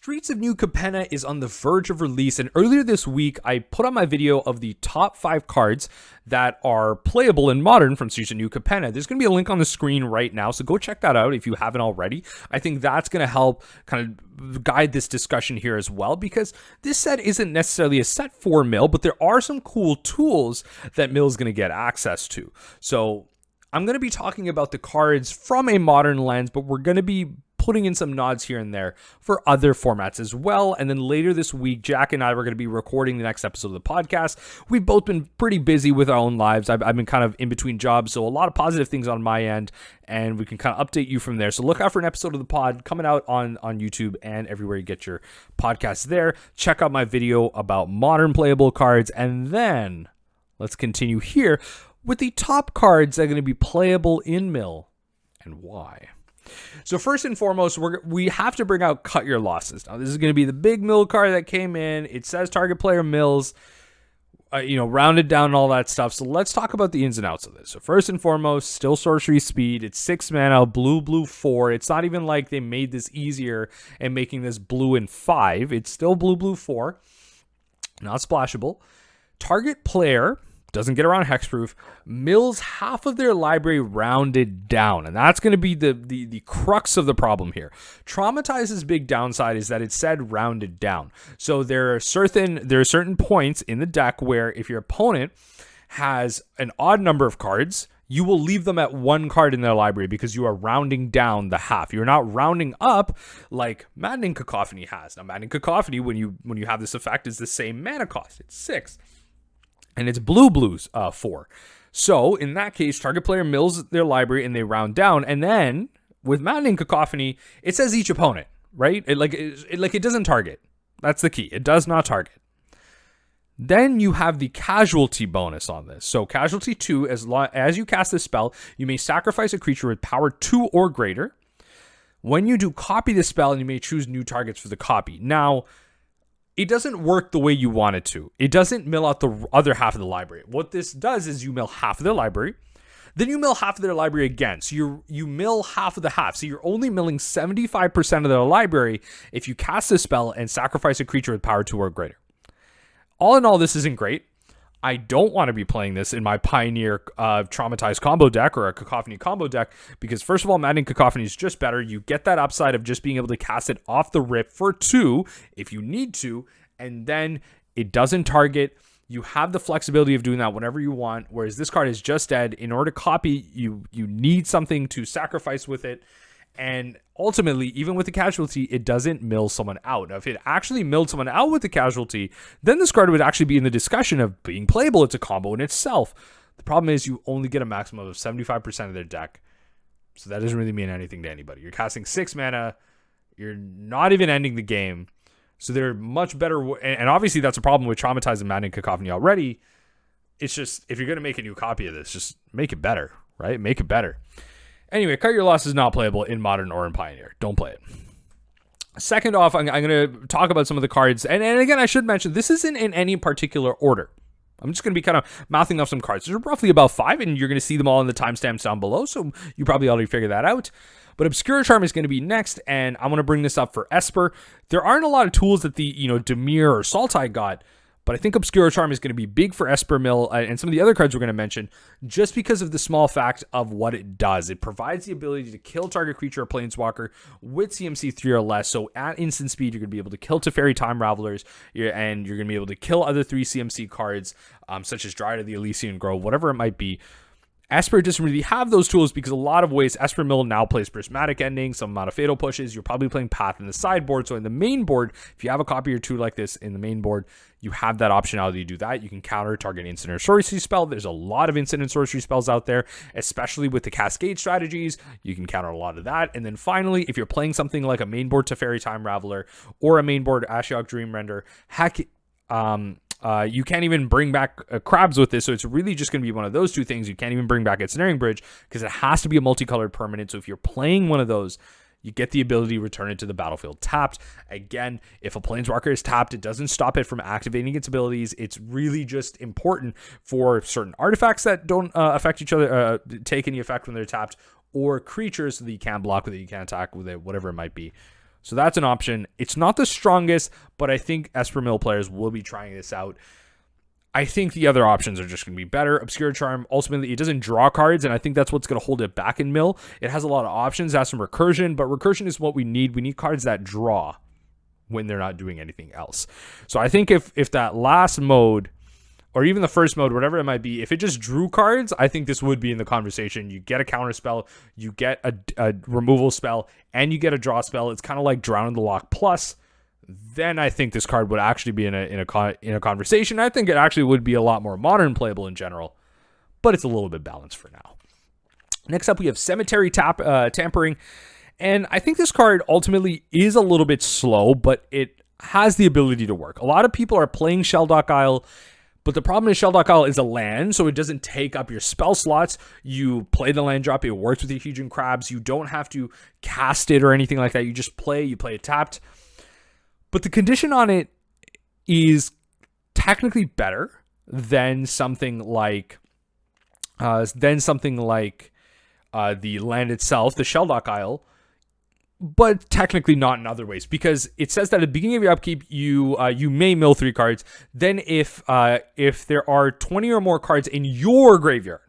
Streets of New Capenna is on the verge of release, and earlier this week, I put on my video of the top 5 cards that are playable in Modern from Streets of New Capenna. There's going to be a link on the screen right now, so go check that out if you haven't already. I think that's going to help kind of guide this discussion here as well, because this set isn't necessarily a set for Mill, but there are some cool tools that Mill is going to get access to. So I'm going to be talking about the cards from a Modern lens, but we're going to be putting in some nods here and there for other formats as well. And then later this week, Jack and I were going to be recording the next episode of the podcast. We've both been pretty busy with our own lives. I've been kind of in between jobs, so a lot of positive things on my end, and we can kind of update you from there. So look out for an episode of the pod coming out on YouTube and everywhere you get your podcasts there. Check out my video about Modern playable cards, and then let's continue here with the top cards that are going to be playable in Mill and why. So first and foremost, we have to bring out Cut Your Losses. Now, this is going to be the big Mill card that came in. It says target player mills, rounded down and all that stuff. So let's talk about the ins and outs of this. So first and foremost, still sorcery speed. It's 6 mana, blue, 4. It's not even like they made this easier and making this blue and 5. It's still blue, 4. Not splashable. Target player doesn't get around hexproof, mills half of their library rounded down. And that's going to be the crux of the problem here. Traumatize's big downside is that it said rounded down. So there are certain points in the deck where if your opponent has an odd number of cards, you will leave them at 1 card in their library because you are rounding down the half. You're not rounding up like Maddening Cacophony has. Now, Maddening Cacophony, when you have this effect, is the same mana cost. It's 6. And it's blues 4. So in that case, target player mills their library and they round down. And then with Maddening Cacophony, it says each opponent, right? It doesn't target. That's the key. It does not target. Then you have the casualty bonus on this. So casualty 2, as you cast this spell, you may sacrifice a creature with power 2 or greater. When you do copy the spell, you may choose new targets for the copy. Now, it doesn't work the way you want it to. It doesn't mill out the other half of the library. What this does is you mill half of their library, then you mill half of their library again. So you mill half of the half. So you're only milling 75% of their library if you cast a spell and sacrifice a creature with power 2 or greater. All in all, this isn't great. I don't want to be playing this in my Pioneer Traumatized combo deck or a Cacophony combo deck because, first of all, Maddening Cacophony is just better. You get that upside of just being able to cast it off the rip for 2 if you need to, and then it doesn't target. You have the flexibility of doing that whenever you want, whereas this card is just dead. In order to copy, you need something to sacrifice with it. And ultimately, even with the casualty, it doesn't mill someone out. Now, if it actually milled someone out with the casualty, then this card would actually be in the discussion of being playable. It's a combo in itself. The problem is you only get a maximum of 75% of their deck. So that doesn't really mean anything to anybody. You're casting 6 mana. You're not even ending the game. So they're much better. And obviously, that's a problem with Traumatized and Maddening Cacophony already. It's just, if you're going to make a new copy of this, just make it better, right? Make it better. Anyway, Cut Your Loss is not playable in Modern or in Pioneer. Don't play it. Second off, I'm going to talk about some of the cards. And again, I should mention, this isn't in any particular order. I'm just going to be kind of mouthing off some cards. There's roughly about 5, and you're going to see them all in the timestamps down below, so you probably already figured that out. But Obscura Charm is going to be next, and I'm going to bring this up for Esper. There aren't a lot of tools that the Dimir or Sultai got, but I think Obscura Charm is going to be big for Esper Mill and some of the other cards we're going to mention just because of the small fact of what it does. It provides the ability to kill target creature or planeswalker with CMC 3 or less. So at instant speed, you're going to be able to kill Teferi Time Ravelers, and you're going to be able to kill other 3 CMC cards, such as Dryad of the Elysian Grove, whatever it might be. Esper doesn't really have those tools because a lot of ways Esper Mill now plays Prismatic Ending, some amount of Fatal Pushes. You're probably playing Path in the sideboard. So in the main board, if you have a copy or 2 like this in the main board, you have that optionality to do that. You can counter target instant or sorcery spell. There's a lot of instant and sorcery spells out there, especially with the Cascade strategies. You can counter a lot of that. And then finally, if you're playing something like a main board Teferi Time Raveler or a main board Ashiok Dreamrender, you can't even bring back crabs with this, so it's really just going to be one of those 2 things. You can't even bring back a Snaring Bridge because it has to be a multicolored permanent. So if you're playing one of those, you get the ability to return it to the battlefield tapped. Again, if a Planeswalker is tapped, it doesn't stop it from activating its abilities. It's really just important for certain artifacts that don't affect each other, take any effect when they're tapped, or creatures so that you can't block with it, you can't attack with it, whatever it might be. So that's an option. It's not the strongest, but I think Esper Mill players will be trying this out. I think the other options are just going to be better. Obscura Charm, ultimately, it doesn't draw cards, and I think that's what's going to hold it back in Mill. It has a lot of options, it has some recursion, but recursion is what we need. We need cards that draw when they're not doing anything else. So I think if that last mode, or even the first mode, whatever it might be, if it just drew cards, I think this would be in the conversation. You get a counter spell, you get a removal spell, and you get a draw spell. It's kind of like Drown in the Loch Plus. Then I think this card would actually be in a conversation. I think it actually would be a lot more modern playable in general, but it's a little bit balanced for now. Next up, we have Cemetary Tampering, and I think this card ultimately is a little bit slow, but it has the ability to work. A lot of people are playing Shelldock Isle, but the problem is Shelldock Isle is a land, so it doesn't take up your spell slots. You play the land drop, it works with your Hedron Crabs. You don't have to cast it or anything like that. You just play it tapped. But the condition on it is technically better than something like the land itself, the Shelldock Isle, but technically not in other ways, because it says that at the beginning of your upkeep, you may mill 3 cards. Then if there are 20 or more cards in your graveyard,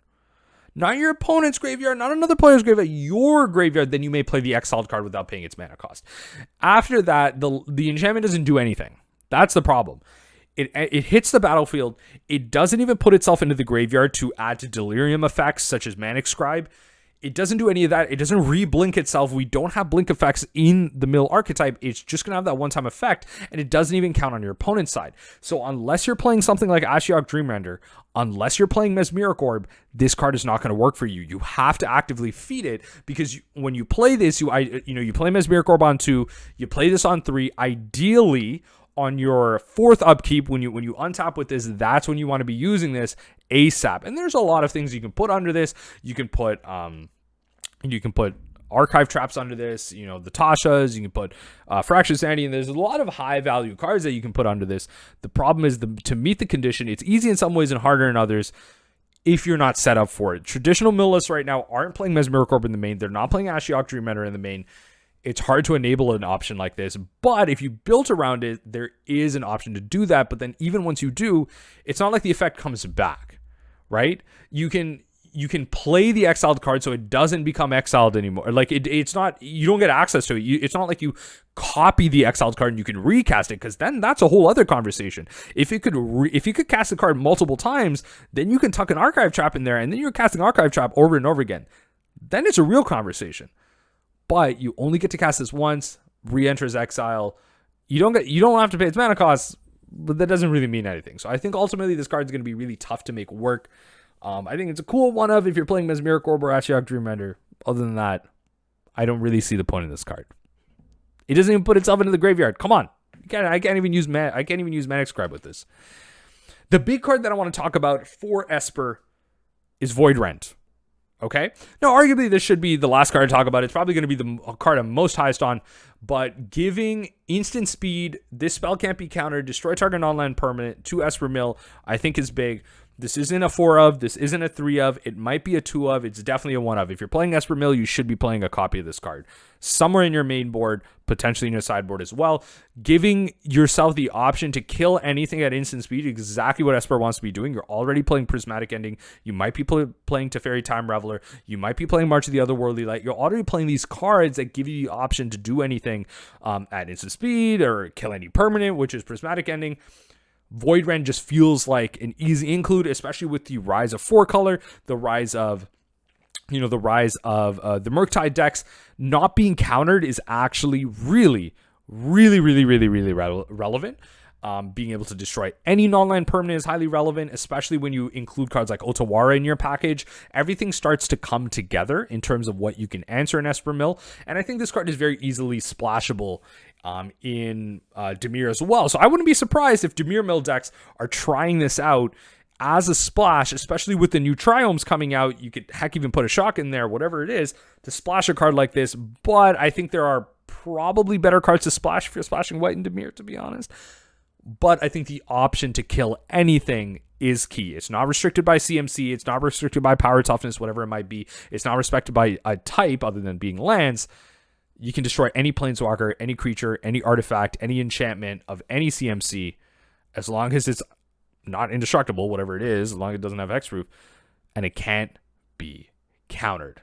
not your opponent's graveyard, not another player's graveyard, your graveyard, then you may play the exiled card without paying its mana cost. After that, the enchantment doesn't do anything. That's the problem. It hits the battlefield. It doesn't even put itself into the graveyard to add to delirium effects such as Manic Scribe. It doesn't do any of that. It doesn't re-blink itself. We don't have blink effects in the mill archetype. It's just going to have that one-time effect, and it doesn't even count on your opponent's side. So unless you're playing something like Ashiok Dreamrender, unless you're playing Mesmeric Orb, this card is not going to work for you. You have to actively feed it, because when you play this, you play Mesmeric Orb on 2, you play this on 3, ideally on your 4th upkeep, when you untap with this, that's when you want to be using this ASAP. And there's a lot of things you can put under this. You can put archive traps under this, the Tashas, you can put Fractured Sanity, and there's a lot of high value cards that you can put under this. The problem is to meet the condition, it's easy in some ways and harder in others if you're not set up for it. Traditional mill lists right now aren't playing Mesmeric Orb in the main. They're not playing Ashiok Dreamrender in the main. It's hard to enable an option like this, but if you built around it, there is an option to do that. But then even once you do, it's not like the effect comes back, right? You can play the exiled card so it doesn't become exiled anymore. Like it's not, you don't get access to it. It's not like you copy the exiled card and you can recast it, because then that's a whole other conversation. If you could cast the card multiple times, then you can tuck an archive trap in there, and then you're casting archive trap over and over again. Then it's a real conversation. But you only get to cast this once, re-enters exile. You don't have to pay its mana costs, but that doesn't really mean anything. So I think ultimately this card is going to be really tough to make work. I think it's a cool one if you're playing Mesmeric Orb or Ashiok Dreamrender. Other than that, I don't really see the point in this card. It doesn't even put itself into the graveyard. Come on, I can't even use Manic Scribe with this. The big card that I want to talk about for Esper is Void Rend. Okay? Now, arguably, this should be the last card to talk about. It's probably going to be the card I'm most highest on, but giving instant speed, this spell can't be countered, destroy target non-land permanent to Esper Mill, I think is big. This isn't a 4 of, this isn't a 3 of, it might be a 2 of, it's definitely a 1 of. If you're playing Esper Mill, you should be playing a copy of this card somewhere in your main board, potentially in your sideboard as well. Giving yourself the option to kill anything at instant speed, exactly what Esper wants to be doing. You're already playing Prismatic Ending, you might be playing Teferi Time Reveler, you might be playing March of the Otherworldly Light. You're already playing these cards that give you the option to do anything at instant speed or kill any permanent, which is Prismatic Ending. Void Rend just feels like an easy include, especially with the rise of 4-color, the rise of the Murktide decks. Not being countered is actually really relevant. Being able to destroy any non-land permanent is highly relevant, especially when you include cards like Otawara in your package. Everything starts to come together in terms of what you can answer in Esper Mill, and I think this card is very easily splashable in Dimir as well. So I wouldn't be surprised if Dimir Mill decks are trying this out as a splash, especially with the new Triomes coming out. You could heck even put a Shock in there, whatever it is, to splash a card like this. But I think there are probably better cards to splash if you're splashing white in Dimir, to be honest. But I think the option to kill anything is key. It's not restricted by CMC. It's not restricted by power toughness, whatever it might be. It's not restricted by a type other than being lands. you can destroy any planeswalker, any creature, any artifact, any enchantment of any CMC, as long as it's not indestructible, whatever it is, as long as it doesn't have hexproof, and it can't be countered.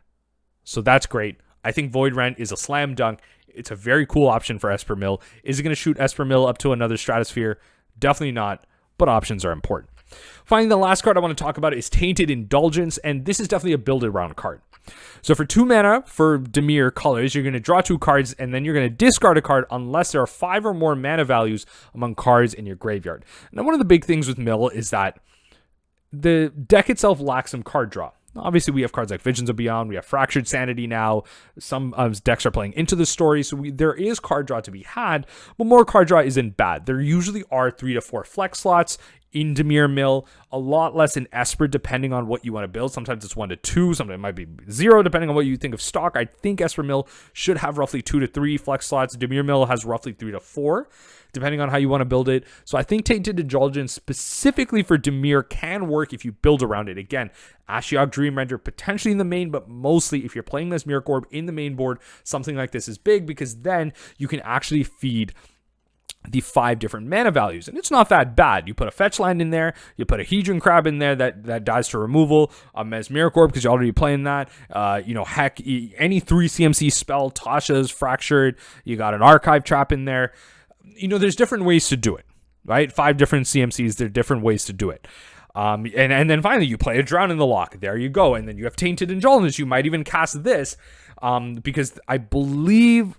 So that's great. I think Void Rend is a slam dunk. It's a very cool option for Esper Mill. Is it going to shoot Esper Mill up to another stratosphere? Definitely not, but options are important. Finally, the last card I want to talk about is Tainted Indulgence, and this is definitely a build-around card. So for 2 mana for Dimir colors, you're going to draw 2 cards, and then you're going to discard a card unless there are 5 or more mana values among cards in your graveyard. Now, one of the big things with Mill is that the deck itself lacks some card draw. Obviously, we have cards like Visions of Beyond. We have Fractured Sanity now. Some decks are playing into the story, so there is card draw to be had, but more card draw isn't bad. There usually are 3 to 4 flex slots in Dimir Mill, a lot less in Esper, depending on what you want to build. Sometimes it's 1 to 2, sometimes it might be 0, depending on what you think of stock. I think Esper Mill should have roughly 2 to 3 flex slots. Dimir Mill has roughly 3 to 4, depending on how you want to build it. So I think Tainted Indulgence, specifically for Dimir, can work if you build around it. Again, Ashiok Dreamrender potentially in the main, but mostly if you're playing this Mirror Orb in the main board, something like this is big, because then you can actually feed the 5 different mana values, and it's not that bad. You put a fetch land in there, you put a Hedron Crab in there that dies to removal, a Mesmeric Orb because you're already playing that, heck, any 3 CMC spell, Tasha's Fractured, you got an Archive Trap in there. There's different ways to do it, right? 5 different CMCs, there are different ways to do it. And then finally you play a Drown in the Lock. There you go. And then you have Tainted Indulgence. You might even cast this, because I believe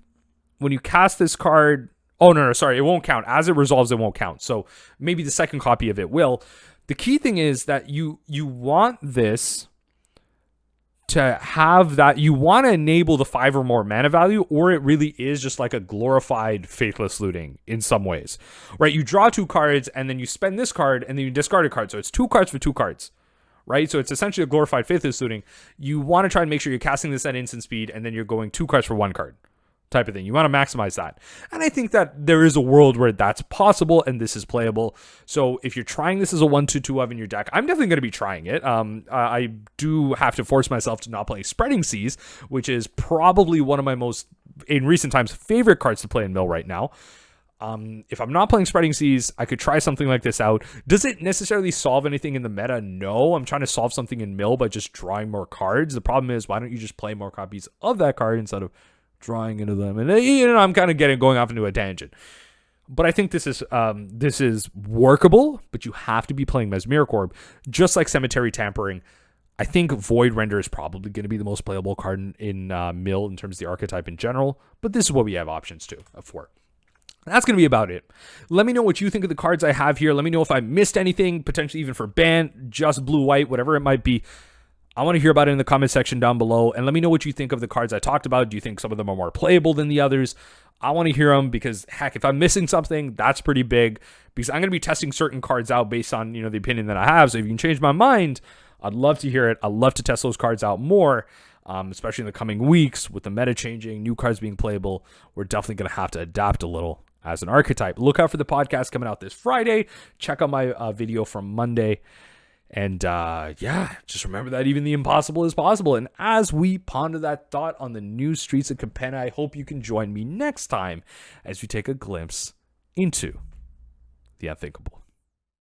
when you cast this card, oh, no, sorry, it won't count. As it resolves, it won't count. So maybe the second copy of it will. The key thing is that you want this to have that. You want to enable the 5 or more mana value, or it really is just like a glorified Faithless Looting in some ways, right? You draw 2 cards, and then you spend this card, and then you discard a card. So it's 2 cards for 2 cards, right? So it's essentially a glorified Faithless Looting. You want to try and make sure you're casting this at instant speed, and then you're going 2 cards for 1 card. Type of thing. You want to maximize that. And I think that there is a world where that's possible and this is playable. So if you're trying this as a 1/2/2 of in your deck, I'm definitely going to be trying it. I do have to force myself to not play Spreading Seas, which is probably one of my most, in recent times, favorite cards to play in Mill right now. If I'm not playing Spreading Seas, I could try something like this out. Does it necessarily solve anything in the meta? No. I'm trying to solve something in Mill by just drawing more cards. The problem is, why don't you just play more copies of that card instead of drawing into them? And I'm kind of going off into a tangent, but I think this is workable. But you have to be playing Mesmeric Orb, just like Cemetary Tampering. I think Void Render is probably going to be the most playable card in Mill in terms of the archetype in general. But this is what we have options for. That's going to be about it. Let me know what you think of the cards I have here. Let me know if I missed anything, potentially even for ban, just blue-white, whatever it might be. I want to hear about it in the comment section down below, and let me know what you think of the cards I talked about. Do you think some of them are more playable than the others? I want to hear them, because heck, if I'm missing something, that's pretty big, because I'm going to be testing certain cards out based on, the opinion that I have. So if you can change my mind, I'd love to hear it. I'd love to test those cards out more, especially in the coming weeks with the meta changing, new cards being playable. We're definitely going to have to adapt a little as an archetype. Look out for the podcast coming out this Friday. Check out my video from Monday. And just remember that even the impossible is possible. And as we ponder that thought on the new streets of Capenna, I hope you can join me next time as we take a glimpse into the unthinkable.